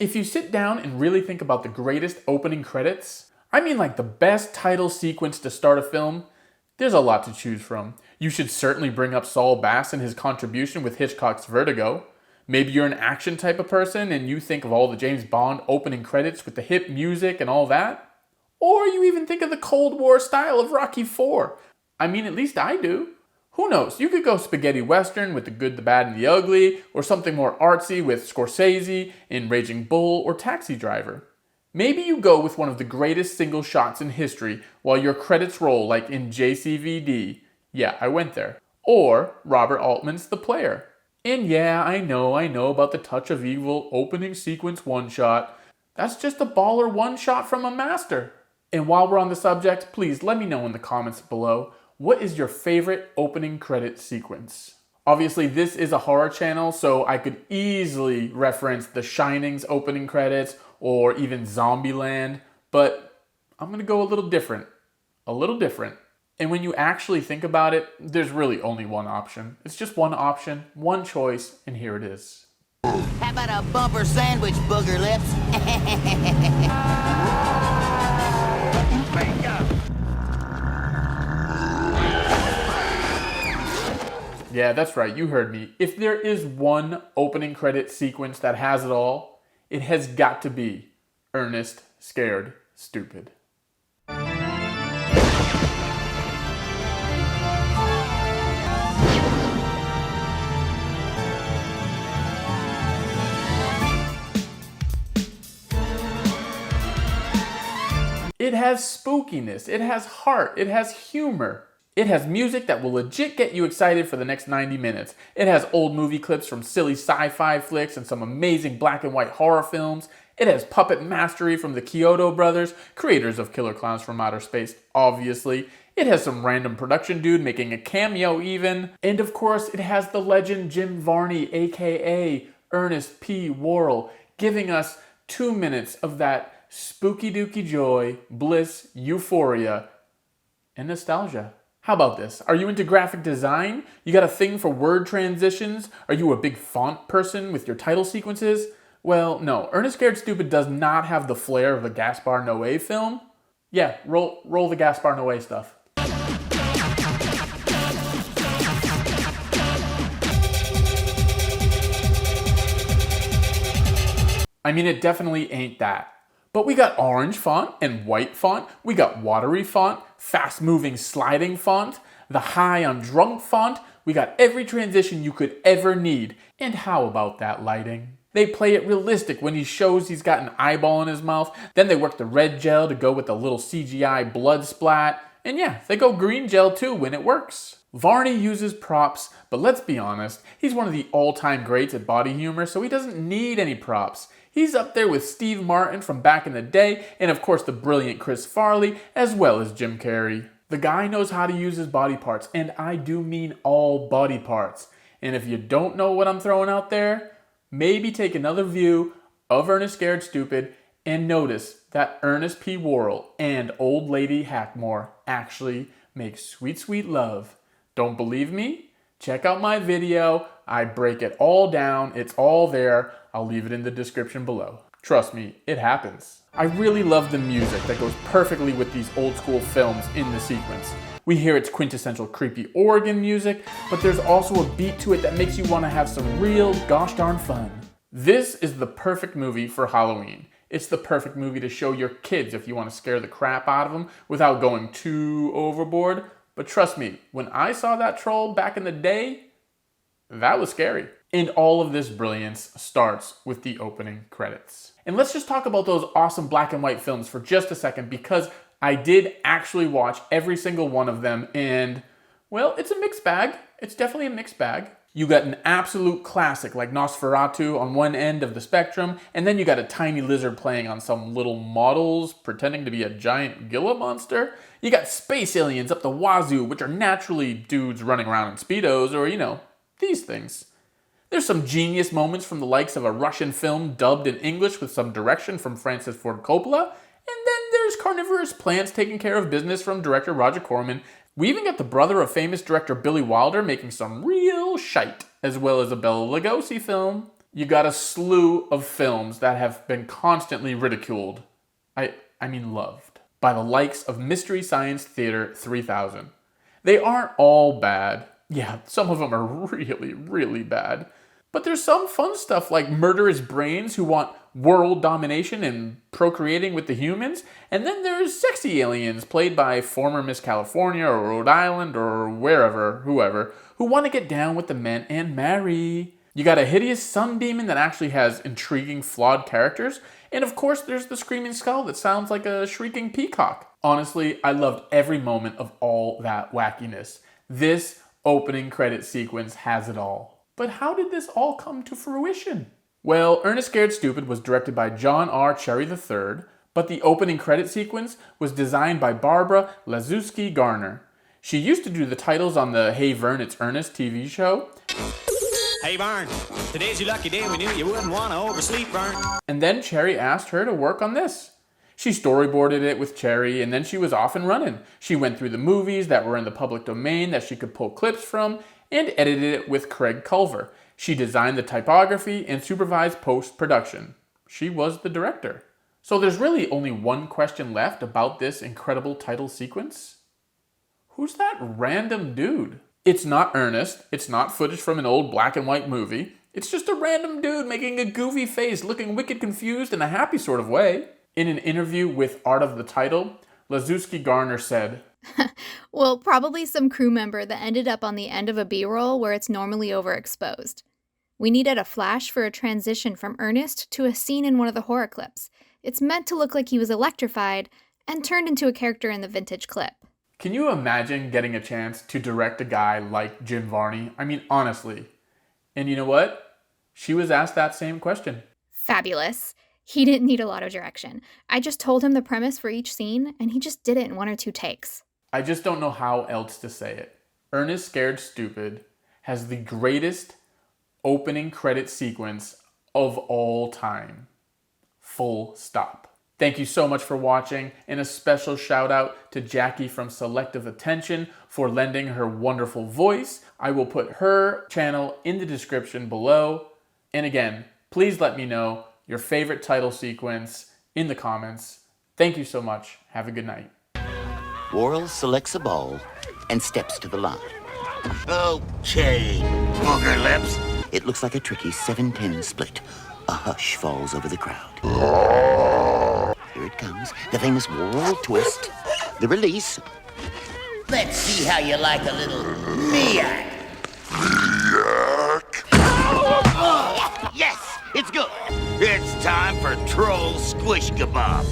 If you sit down and really think about the greatest opening credits, I mean like the best title sequence to start a film, there's a lot to choose from. You should certainly bring up Saul Bass and his contribution with Hitchcock's Vertigo. Maybe you're an action type of person and you think of all the James Bond opening credits with the hip music and all that. Or you even think of the Cold War style of Rocky IV. I mean, at least I do. Who knows? You could go spaghetti western with The Good, the Bad, and the Ugly, or something more artsy with Scorsese in Raging Bull or Taxi Driver. Maybe you go with one of the greatest single shots in history while your credits roll like in JCVD. Yeah, I went there. Or Robert Altman's The Player. And yeah, I know about the Touch of Evil opening sequence one-shot. That's just a baller one-shot from a master. And while we're on the subject, please let me know in the comments below, what is your favorite opening credit sequence? Obviously, this is a horror channel, so I could easily reference The Shining's opening credits or even Zombieland, but I'm gonna go a little different. A little different. And when you actually think about it, there's really only one option. It's just one option, one choice, and here it is. How about a bumper sandwich, booger lips? Yeah, that's right, you heard me. If there is one opening credit sequence that has it all, it has got to be Ernest, Scared, Stupid. It has spookiness, it has heart, it has humor. It has music that will legit get you excited for the next 90 minutes. It has old movie clips from silly sci-fi flicks and some amazing black and white horror films. It has puppet mastery from the Kyoto brothers, creators of Killer Clowns from Outer Space, obviously. It has some random production dude making a cameo even. And of course, it has the legend Jim Varney, aka Ernest P. Worrell, giving us 2 minutes of that spooky dooky joy, bliss, euphoria, and nostalgia. How about this? Are you into graphic design? You got a thing for word transitions? Are you a big font person with your title sequences? Well, no. Ernest Scared Stupid does not have the flair of a Gaspar Noé film. Yeah, roll the Gaspar Noé stuff. I mean, it definitely ain't that. But we got orange font and white font. We got watery font, fast-moving sliding font, the high on drunk font. We got every transition you could ever need. And how about that lighting? They play it realistic when he shows he's got an eyeball in his mouth. Then they work the red gel to go with the little CGI blood splat. And yeah, they go green gel too when it works. Varney uses props, but let's be honest, he's one of the all-time greats at body humor, so he doesn't need any props. He's up there with Steve Martin from back in the day, and of course the brilliant Chris Farley, as well as Jim Carrey. The guy knows how to use his body parts, and I do mean all body parts. And if you don't know what I'm throwing out there, maybe take another view of Ernest Scared Stupid and notice that Ernest P. Worrell and old lady Hackmore actually make sweet, sweet love. Don't believe me? Check out my video. I break it all down. It's all there. I'll leave it in the description below. Trust me, it happens. I really love the music that goes perfectly with these old school films in the sequence. We hear its quintessential creepy organ music, but there's also a beat to it that makes you want to have some real gosh darn fun. This is the perfect movie for Halloween. It's the perfect movie to show your kids if you want to scare the crap out of them without going too overboard. But trust me, when I saw that troll back in the day, that was scary. And all of this brilliance starts with the opening credits. And let's just talk about those awesome black and white films for just a second, because I did actually watch every single one of them, and, well, it's a mixed bag. It's definitely a mixed bag. You got an absolute classic like Nosferatu on one end of the spectrum, and then you got a tiny lizard playing on some little models pretending to be a giant Gila monster. You got space aliens up the wazoo, which are naturally dudes running around in Speedos, or, you know, these things. There's some genius moments from the likes of a Russian film dubbed in English with some direction from Francis Ford Coppola, and then there's carnivorous plants taking care of business from director Roger Corman. We even get the brother of famous director Billy Wilder making some real shite, as well as a Bela Lugosi film. You got a slew of films that have been constantly ridiculed. I mean loved. By the likes of Mystery Science Theater 3000. They aren't all bad. Yeah, some of them are really, really bad. But there's some fun stuff like murderous brains who want world domination and procreating with the humans. And then there's sexy aliens played by former Miss California or Rhode Island or wherever, whoever, who want to get down with the men and marry. You got a hideous sun demon that actually has intriguing, flawed characters. And of course, there's the screaming skull that sounds like a shrieking peacock. Honestly, I loved every moment of all that wackiness. This opening credit sequence has it all. But how did this all come to fruition? Well, Ernest Scared Stupid was directed by John R. Cherry III, but the opening credit sequence was designed by Barbara Lazuski Garner. She used to do the titles on the Hey Vern, It's Ernest TV show. Hey Vern, today's your lucky day. We knew you wouldn't want to oversleep, Vern. And then Cherry asked her to work on this. She storyboarded it with Cherry, and then she was off and running. She went through the movies that were in the public domain that she could pull clips from, and edited it with Craig Culver. She designed the typography and supervised post-production. She was the director. So there's really only one question left about this incredible title sequence. Who's that random dude? It's not Ernest. It's not footage from an old black and white movie. It's just a random dude making a goofy face, looking wicked confused in a happy sort of way. In an interview with Art of the Title, Lazuski Garner said, Well, probably some crew member that ended up on the end of a B-roll where it's normally overexposed. We needed a flash for a transition from Ernest to a scene in one of the horror clips. It's meant to look like he was electrified and turned into a character in the vintage clip. Can you imagine getting a chance to direct a guy like Jim Varney? I mean, honestly. And you know what? She was asked that same question. Fabulous. He didn't need a lot of direction. I just told him the premise for each scene, and he just did it in 1 or 2 takes. I just don't know how else to say it. Ernest Scared Stupid has the greatest opening credit sequence of all time. Full stop. Thank you so much for watching, and a special shout out to Jackie from Selective Attention for lending her wonderful voice. I will put her channel in the description below. And again, please let me know your favorite title sequence in the comments. Thank you so much. Have a good night. Worrell selects a ball and steps to the line. Okay, booger lips. It looks like a tricky 7-10 split. A hush falls over the crowd. Here it comes, the famous Worrell twist. The release. Let's see how you like a little Miak. Yes, it's good. It's time for Troll Squish Kebab.